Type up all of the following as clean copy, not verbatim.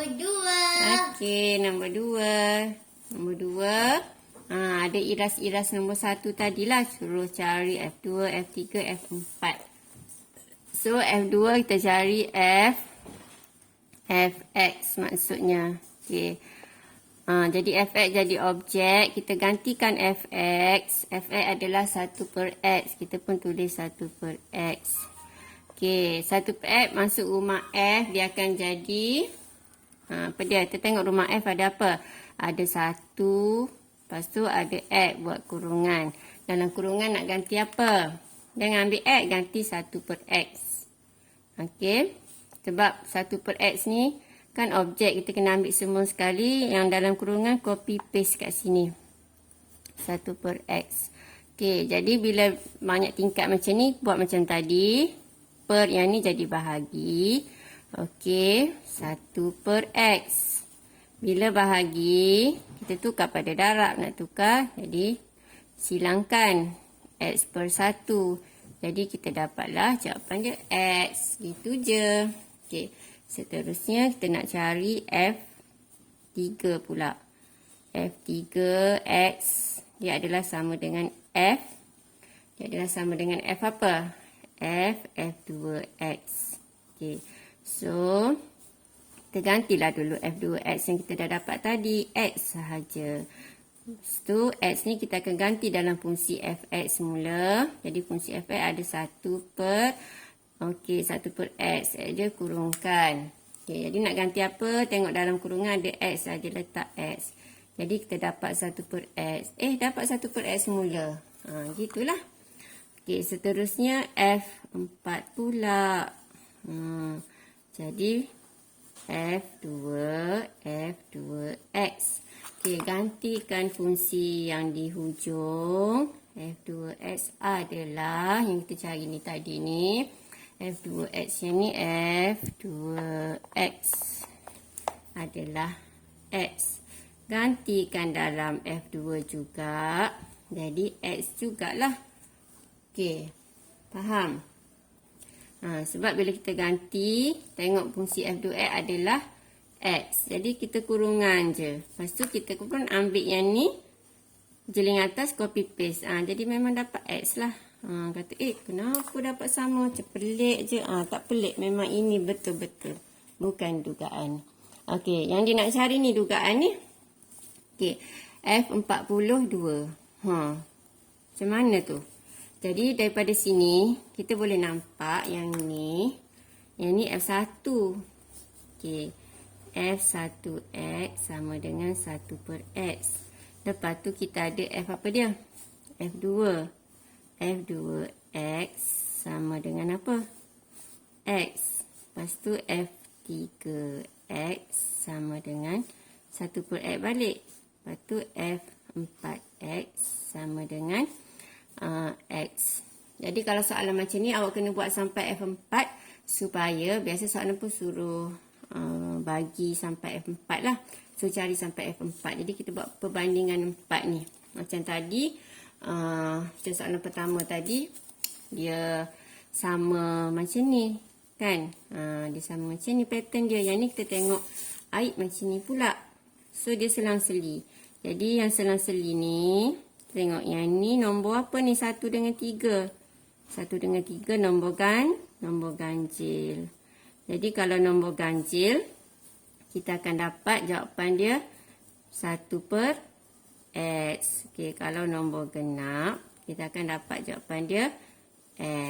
Nombor 2. Okey, nombor 2. Nombor 2. Ada iras-iras nombor 1 tadilah. Suruh cari F2, F3, F4. So, F2 kita cari Fx maksudnya. Okey. Jadi Fx jadi objek. Kita gantikan Fx. Fx adalah 1 per X. Kita pun tulis 1 per X. Okey, 1 per X masuk rumah F. Dia akan jadi... apa dia? Kita tengok rumah F ada apa? Ada 1. Lepas tu ada X buat kurungan. Dalam kurungan nak ganti apa? Jangan ambil X. Ganti 1 per X. Okey. Sebab 1 per X ni kan objek. Kita kena ambil semua sekali. Yang dalam kurungan copy paste kat sini. 1 per X. Okey. Jadi bila banyak tingkat macam ni. Buat macam tadi. Per yang ni jadi bahagi. Okey. 1 per X. Bila bahagi, kita tukar pada darab nak tukar. Jadi, silangkan X per 1. Jadi, kita dapatlah jawapan dia X. Itu je. Okey. Seterusnya, kita nak cari F3 pula. F3 X. Dia adalah sama dengan F. Dia adalah sama dengan F apa? F2X. Okey. So, kita gantilah dulu F2X yang kita dah dapat tadi. X sahaja. Lepas tu, X ni kita akan ganti dalam fungsi Fx semula. Jadi, fungsi Fx ada 1 per... Okey, 1 per X. Dia kurungkan. Okey, jadi nak ganti apa? Tengok dalam kurungan ada X saja, letak X. Jadi, kita dapat 1 per X. Dapat 1 per X semula. Gitulah. Okey, seterusnya F4 pula. Jadi... F2X. Okey, gantikan fungsi yang di hujung. F2X adalah yang kita cari ni tadi ni. F2X yang ni F2X adalah X. Gantikan dalam F2 juga. Jadi X jugalah. Okey, faham? Sebab bila kita ganti, tengok fungsi F2X adalah X. Jadi, kita kurungan je. Lepas tu, kita pun ambil yang ni. Jeling atas, copy paste. Jadi, memang dapat X lah. Kata, kenapa dapat sama? Macam pelik je. Tak pelik. Memang ini betul-betul. Bukan dugaan. Okey, yang dia nak cari ni dugaan ni. Okey, F42. Macam mana tu? Jadi, daripada sini, kita boleh nampak yang ni. Yang ni F1. Okey. F1X sama dengan 1 per X. Lepas tu, kita ada F apa dia? F2. F2X sama dengan apa? X. Lepas tu, F3X sama dengan 1 per X balik. Lepas tu, F4X sama dengan... X. Jadi kalau soalan macam ni awak kena buat sampai F4 supaya biasa soalan pun suruh bagi sampai F4 lah. So cari sampai F4. Jadi kita buat perbandingan 4 ni. Macam tadi macam soalan pertama tadi dia sama macam ni kan. Dia sama macam ni pattern dia. Yang ni kita tengok aib macam ni pula. So dia selang-seli. Jadi yang selang-seli ni tengok yang ni nombor apa ni? 1 dengan 3. 1 dengan 3 nombor ganjil. Jadi kalau nombor ganjil, kita akan dapat jawapan dia 1 per X. Okey, kalau nombor genap, kita akan dapat jawapan dia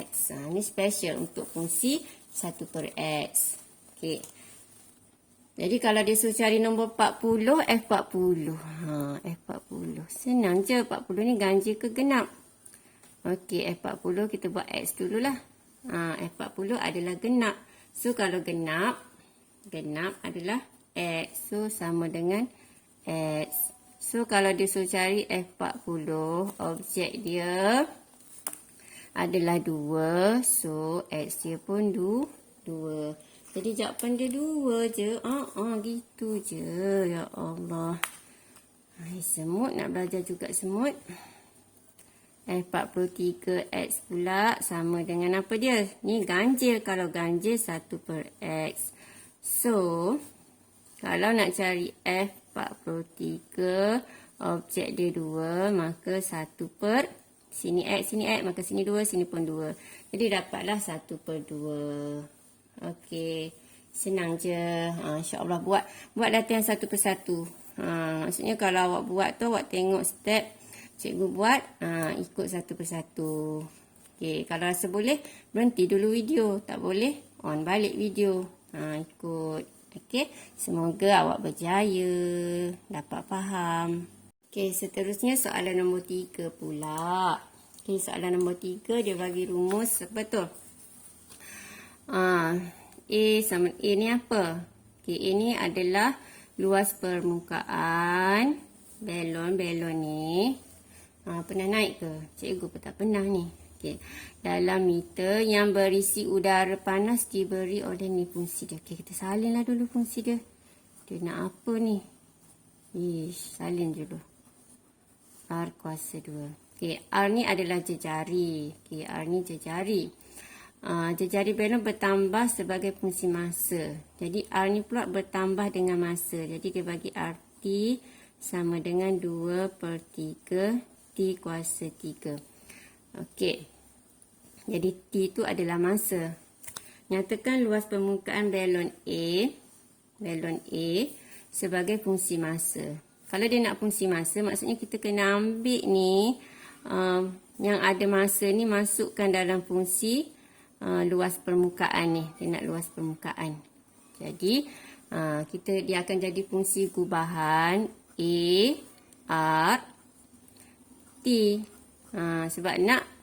X. Ni special untuk fungsi 1 per X. Okey. Jadi kalau dia suruh cari nombor 40, F40. F40. Senang je. 40 ni ganjil ke genap. Okey, F40 kita buat X dululah. F40 adalah genap. So kalau genap adalah X. So sama dengan X. So kalau dia suruh cari F40, objek dia adalah 2. So X dia pun 2. Jadi jawapan dia 2 je. Gitu je. Ya Allah. Semut nak belajar juga semut. F43X pula sama dengan apa dia? Ni ganjil. Kalau ganjil 1 per X. So, Kalau nak cari F43, objek dia 2, maka 1 per, sini X, maka sini 2, sini pun 2. Jadi dapatlah 1 per 2. Okey, senang je. InsyaAllah buat latihan satu persatu. Maksudnya kalau awak buat tu, awak tengok step cikgu buat, ikut satu persatu. Okey, kalau rasa boleh, berhenti dulu video. Tak boleh, on balik video. Ikut. Okey, semoga awak berjaya, dapat faham. Okey, seterusnya soalan nombor 3 pula. Okey, soalan nombor 3 dia bagi rumus apa tu? A sama A ni apa? Okey, A ni adalah luas permukaan belon ni. Pernah naik ke? Cikgu pun tak pernah ni. Okey, dalam meter yang berisi udara panas diberi oleh ni fungsi dia. Okey, kita salinlah dulu fungsi dia. Dia nak apa ni? Salin dulu. R kuasa 2. Okey, R ni adalah jejari. Okey, R ni jejari. Jejari belon bertambah sebagai fungsi masa. Jadi R ni pula bertambah dengan masa. Jadi dia bagi RT sama dengan 2 per 3 T kuasa 3. Okey. Jadi T itu adalah masa. Nyatakan luas permukaan belon A sebagai fungsi masa. Kalau dia nak fungsi masa, maksudnya kita kena ambil ni, yang ada masa ni masukkan dalam fungsi luas permukaan ni. Dia nak luas permukaan. Jadi, dia akan jadi fungsi gubahan A, R, T. Sebab nak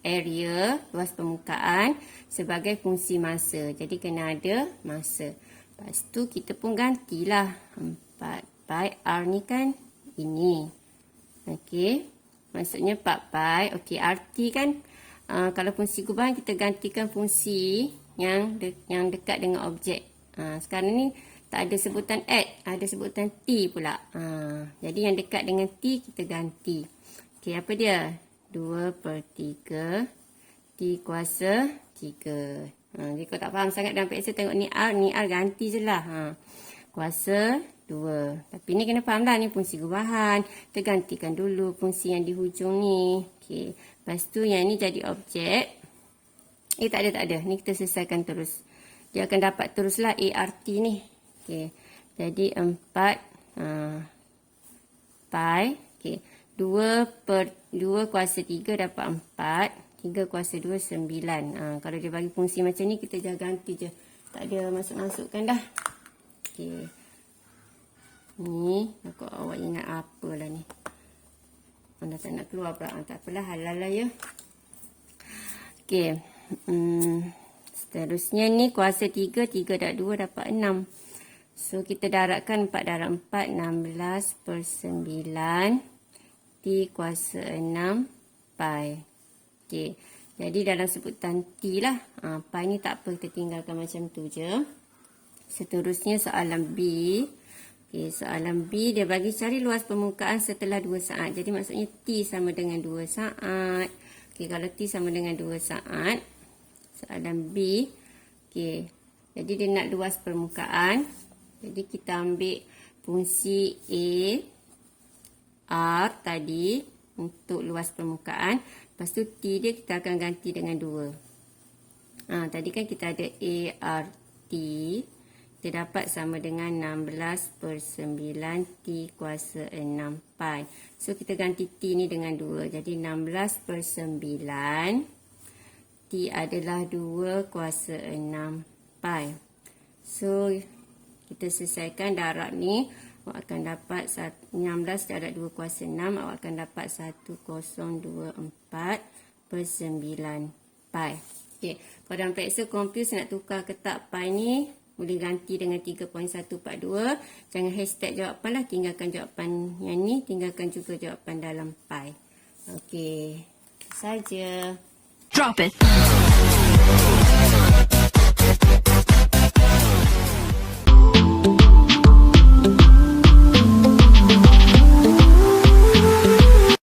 area, luas permukaan sebagai fungsi masa. Jadi, kena ada masa. Lepas tu, kita pun gantilah. 4 pi R ni kan ini. Okey. Maksudnya 4 pi. Okey, RT kan, kalau fungsi gubahan, kita gantikan fungsi yang dekat dengan objek. Sekarang ni, tak ada sebutan X, ada sebutan T pula. Jadi, yang dekat dengan T, kita ganti. Okey, apa dia? 2 per 3 T kuasa 3. Jadi kalau tak faham sangat dalam PSA, tengok ni R ganti je lah. Kuasa 2. Tapi ni kena faham lah, ni fungsi gubahan. Kita gantikan dulu fungsi yang di hujung ni. Okey. Lepas tu yang ni jadi objek. Tak ada. Ni kita selesaikan terus. Dia akan dapat teruslah ART ni. Okey. Jadi 4 pi. Okey. 2 kuasa 3 dapat 4. 3 kuasa 2, 9. Kalau dia bagi fungsi macam ni, kita jangan ganti je. Tak ada masuk-masukkan dah. Okey. Ni, aku awak ingat apalah ni. Anda tak nak keluar pula. Tak apalah, halal lah ya. Okey. Seterusnya ni kuasa 3. 3 darab 2 dapat 6. So, kita darabkan 4 darab 4. 16 per 9. T kuasa 6 pi. Okey. Jadi, dalam sebutan T lah. Pi ni tak apa. Kita tinggalkan macam tu je. Seterusnya soalan B. Okey, soalan B dia bagi cari luas permukaan setelah 2 saat. Jadi maksudnya T sama dengan 2 saat. Okey, kalau T sama dengan 2 saat, soalan B. Okey, jadi dia nak luas permukaan. Jadi kita ambil fungsi A, R tadi untuk luas permukaan. Lepas tu T dia kita akan ganti dengan 2. Tadi kan kita ada A, R, T. Kita dapat sama dengan 16 per 9 T kuasa 6 pi. So, kita ganti T ni dengan 2. Jadi, 16 per 9 T adalah 2 kuasa 6 pi. So, kita selesaikan darab ni. Awak akan dapat 16 darab 2 kuasa 6. Awak akan dapat 1024 per 9 pi. Okay. Kalau dalam periksa Confuse nak tukar ketak pi ni, boleh ganti dengan 3.142. Jangan hashtag jawapan lah. Tinggalkan jawapan yang ni. Tinggalkan juga jawapan dalam pi. Okey. Saja. Drop it.